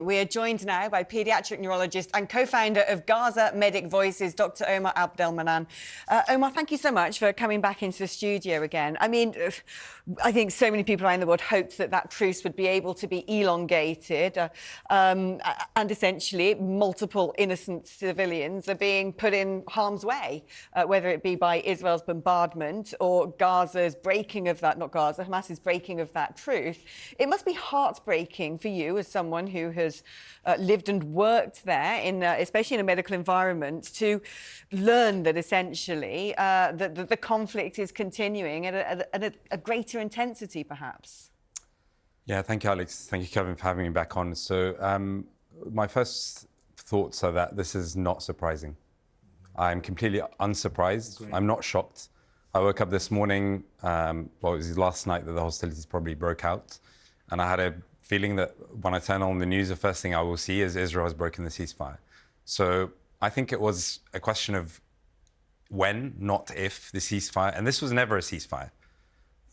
We are joined now by paediatric neurologist and co-founder of Gaza Medic Voices, Dr. Omar Abdelmanan. Omar, thank you so much for coming back into the studio again. I mean, I think so many people around the world hoped that that truce would be able to be elongated, and essentially multiple innocent civilians are being put in harm's way, whether it be by Israel's bombardment or Gaza's breaking of that, not Gaza, Hamas's breaking of that truce. It must be heartbreaking for you as someone who has lived and worked there, especially in a medical environment, to learn that essentially the conflict is continuing at a greater intensity, perhaps. Yeah, thank you, Alex. Thank you, Kevin, for having me back on. So my first thoughts are that this is not surprising. I'm completely unsurprised. Great. I'm not shocked. I woke up this morning, well, it was last night that the hostilities probably broke out, and I had a feeling that when I turn on the news, the first thing I will see is Israel has broken the ceasefire. So I think it was a question of when, not if, the ceasefire. And this was never a ceasefire.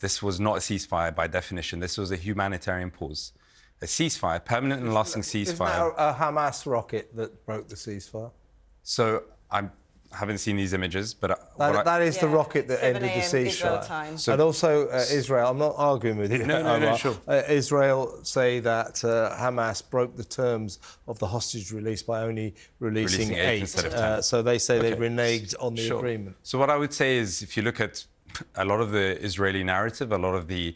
This was not a ceasefire by definition. This was a humanitarian pause. A ceasefire, permanent and lasting ceasefire. Isn't that a Hamas rocket that broke the ceasefire? So I haven't seen these images, but that is the rocket that ended the ceasefire. So, and also Israel, I'm not arguing with you. No, sure. Israel say that Hamas broke the terms of the hostage release by only releasing 8 instead of 10. So they say they reneged on the agreement. So what I would say is, if you look at a lot of the Israeli narrative, a lot of the,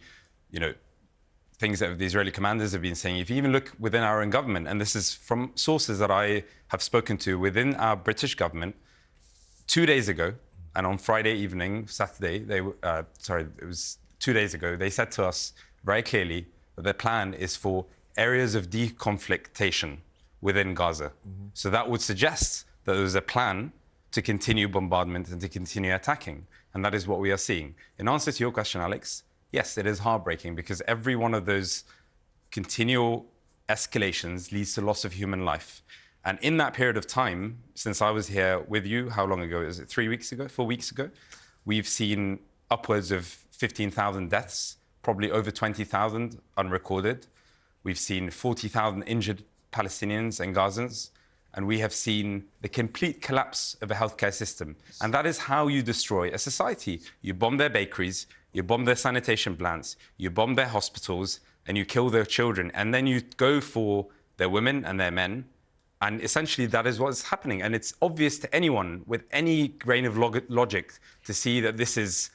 things that the Israeli commanders have been saying, if you even look within our own government, and this is from sources that I have spoken to within our British government, 2 days ago, and on Friday evening, Saturday, it was 2 days ago, they said to us very clearly that their plan is for areas of deconflictation within Gaza. Mm-hmm. So that would suggest that there's a plan to continue bombardment and to continue attacking. And that is what we are seeing. In answer to your question, Alex, yes, it is heartbreaking because every one of those continual escalations leads to loss of human life. And in that period of time, since I was here with you, how long ago? Is it 3 weeks ago, 4 weeks ago? We've seen upwards of 15,000 deaths, probably over 20,000 unrecorded. We've seen 40,000 injured Palestinians and Gazans. And we have seen the complete collapse of a healthcare system. And that is how you destroy a society. You bomb their bakeries, you bomb their sanitation plants, you bomb their hospitals, and you kill their children. And then you go for their women and their men. And essentially, that is what's happening. And it's obvious to anyone with any grain of logic to see that this is,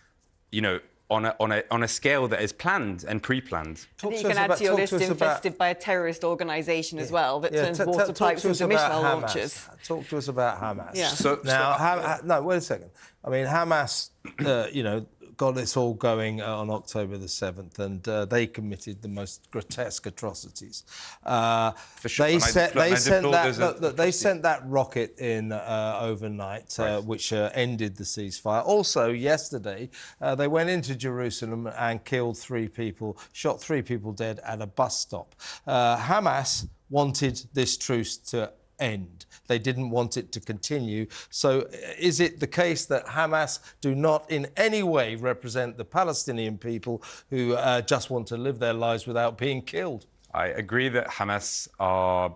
on a scale that is planned and pre-planned. I think you can add to your list infested by a terrorist organisation as well that turns water pipes into missile launchers. Talk to us about Hamas. Yeah. No, wait a second. I mean, Hamas, got this all going on October the 7th, and they committed the most grotesque atrocities. For sure. They sent that rocket in overnight, which ended the ceasefire. Also, yesterday, they went into Jerusalem and killed 3 people, shot 3 people dead at a bus stop. Hamas wanted this truce to end. They didn't want it to continue. So is it the case that Hamas do not in any way represent the Palestinian people who just want to live their lives without being killed? I agree that Hamas are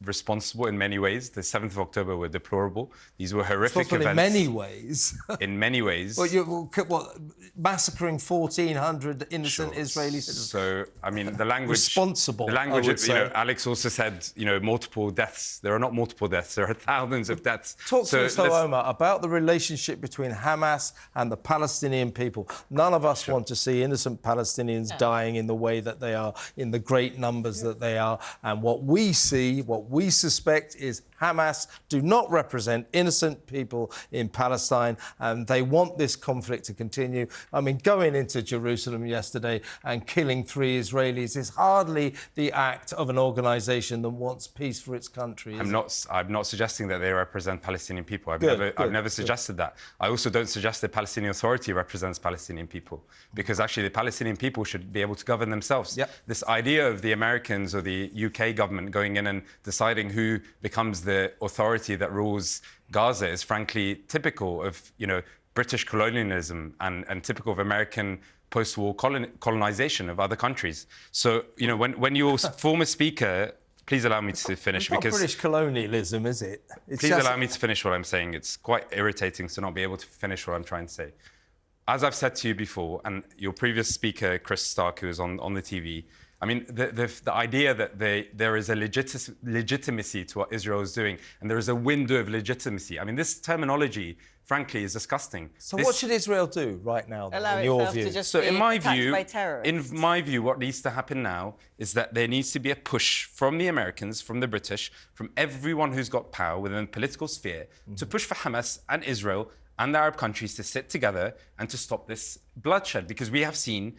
responsible in many ways. The 7th of October were deplorable. These were horrific events. In many ways. In many ways. Well, massacring 1,400 innocent Israeli citizens. So, I mean, the language... Responsible, the language, Alex also said, multiple deaths. There are not multiple deaths. There are thousands of deaths. Talk to us, Omar, about the relationship between Hamas and the Palestinian people. None of us want to see innocent Palestinians dying in the way that they are, in the great numbers that they are. And what we see, what we suspect is Hamas do not represent innocent people in Palestine, and they want this conflict to continue. I mean, going into Jerusalem yesterday and killing 3 Israelis is hardly the act of an organisation that wants peace for its country. I'm not suggesting that they represent Palestinian people. I've never suggested that. I also don't suggest the Palestinian Authority represents Palestinian people, because actually the Palestinian people should be able to govern themselves. Yep. This idea of the Americans or the UK government going in and deciding who becomes the authority that rules Gaza is frankly typical of, British colonialism and typical of American post-war colonization of other countries. So, when your former speaker please allow me to finish. It's not because British colonialism, is it? Please allow me to finish what I'm saying. It's quite irritating to not be able to finish what I'm trying to say. As I've said to you before, and your previous speaker, Chris Stark, who was on the TV, I mean, the idea that there is a legitimacy to what Israel is doing, and there is a window of legitimacy. I mean, this terminology, frankly, is disgusting. So what should Israel do right now, then, Allow in your itself view? to just So be attacked in my view, what needs to happen now is that there needs to be a push from the Americans, from the British, from everyone who's got power within the political sphere, to push for Hamas and Israel and the Arab countries to sit together and to stop this bloodshed. Because we have seen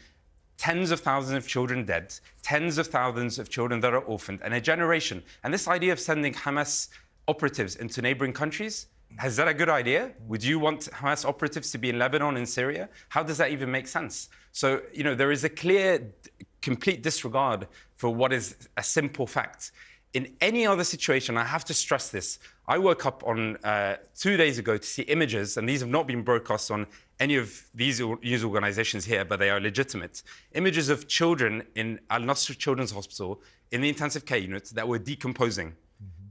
tens of thousands of children dead, tens of thousands of children that are orphaned, and a generation. And this idea of sending Hamas operatives into neighboring countries, is that a good idea? Would you want Hamas operatives to be in Lebanon and Syria? How does that even make sense? So, you know, there is a clear, complete disregard for what is a simple fact. In any other situation, I have to stress this. I woke up on 2 days ago to see images, and these have not been broadcast on any of these news organizations here, but they are legitimate. Images of children in Al-Nasr Children's Hospital in the intensive care units that were decomposing.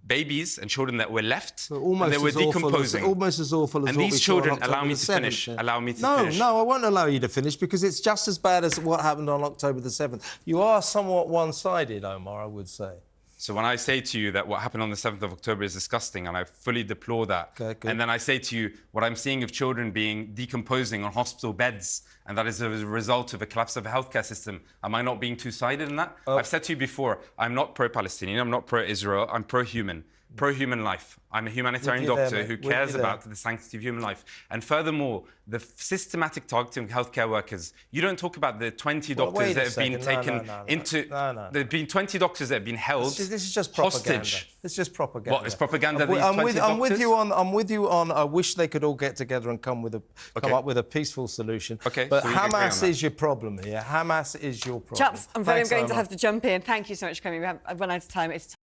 Babies and children that were left, and they were decomposing. Almost as awful as and what these we saw children, on October allow me the to finish. 7th. Allow me to finish. No, I won't allow you to finish because it's just as bad as what happened on October the 7th. You are somewhat one-sided, Omar, I would say. So when I say to you that what happened on the 7th of October is disgusting, and I fully deplore that, Okay, good. and then I say to you what I'm seeing of children being decomposing on hospital beds, and that is a result of a collapse of a healthcare system, am I not being two-sided in that? I've said to you before, I'm not pro-Palestinian, I'm not pro-Israel, I'm pro-human. Pro-human life. I'm a humanitarian doctor who cares about the sanctity of human life. And furthermore, the systematic targeting of healthcare workers. You don't talk about the 20 doctors that have been taken into... There have been 20 doctors that have been held This is just propaganda. hostage. It's just propaganda. What, is propaganda these 20 I'm with doctors? you on, I wish they could all get together and come up with a peaceful solution. Okay, But so we can agree on Hamas that. is your problem here. Hamas is your problem. Chaps, I'm afraid I'm going to Omar. have to jump in. Thank you so much for coming. I've run out of time. It's